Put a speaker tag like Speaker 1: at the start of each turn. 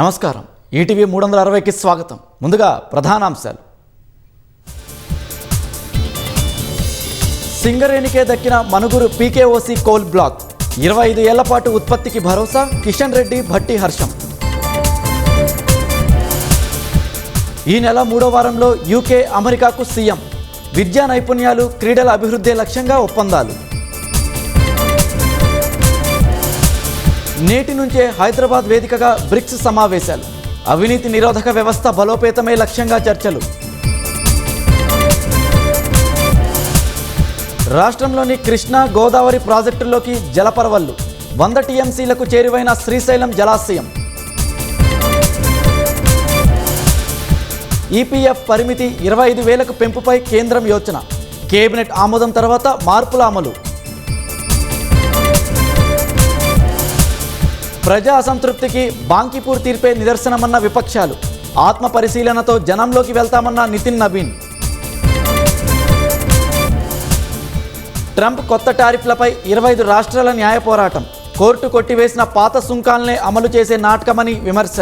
Speaker 1: నమస్కారం. ఈటీవీ 360కి స్వాగతం. ముందుగా ప్రధానాంశాలు. సింగరేణికే దక్కిన మనుగురు పీకేఓసీ కోల్ బ్లాక్. 25 ఏళ్ల పాటు ఉత్పత్తికి భరోసా. కిషన్ రెడ్డి, భట్టి హర్షం. ఈ నెల 3వ వారంలో యూకే, అమెరికాకు సీఎం. విద్యా నైపుణ్యాలు, క్రీడల అభివృద్ధి లక్ష్యంగా ఒప్పందాలు. నేటి నుంచే హైదరాబాద్ వేదికగా బ్రిక్స్ సమావేశాలు. అవినీతి నిరోధక వ్యవస్థ బలోపేతమే లక్ష్యంగా చర్చలు. రాష్ట్రంలోని కృష్ణా, గోదావరి ప్రాజెక్టుల్లోకి జలపరవళ్లు. 100 టీఎంసీలకు చేరువైన శ్రీశైలం జలాశయం. ఈపీఎఫ్ పరిమితి 25,000కు పెంపుపై కేంద్రం యోచన. కేబినెట్ ఆమోదం తర్వాత మార్పుల అమలు. ప్రజా అసంతృప్తికి బాంకీపూర్ తీర్పే నిదర్శనమన్న విపక్షాలు. ఆత్మ పరిశీలనతో జనంలోకి వెళ్తామన్న నితిన్ నబీన్. ట్రంప్ కొత్త టారిఫ్లపై 25 రాష్ట్రాల న్యాయ పోరాటం. కోర్టు కొట్టివేసిన పాత సుంకాలనే అమలు చేసే నాటకమని విమర్శ.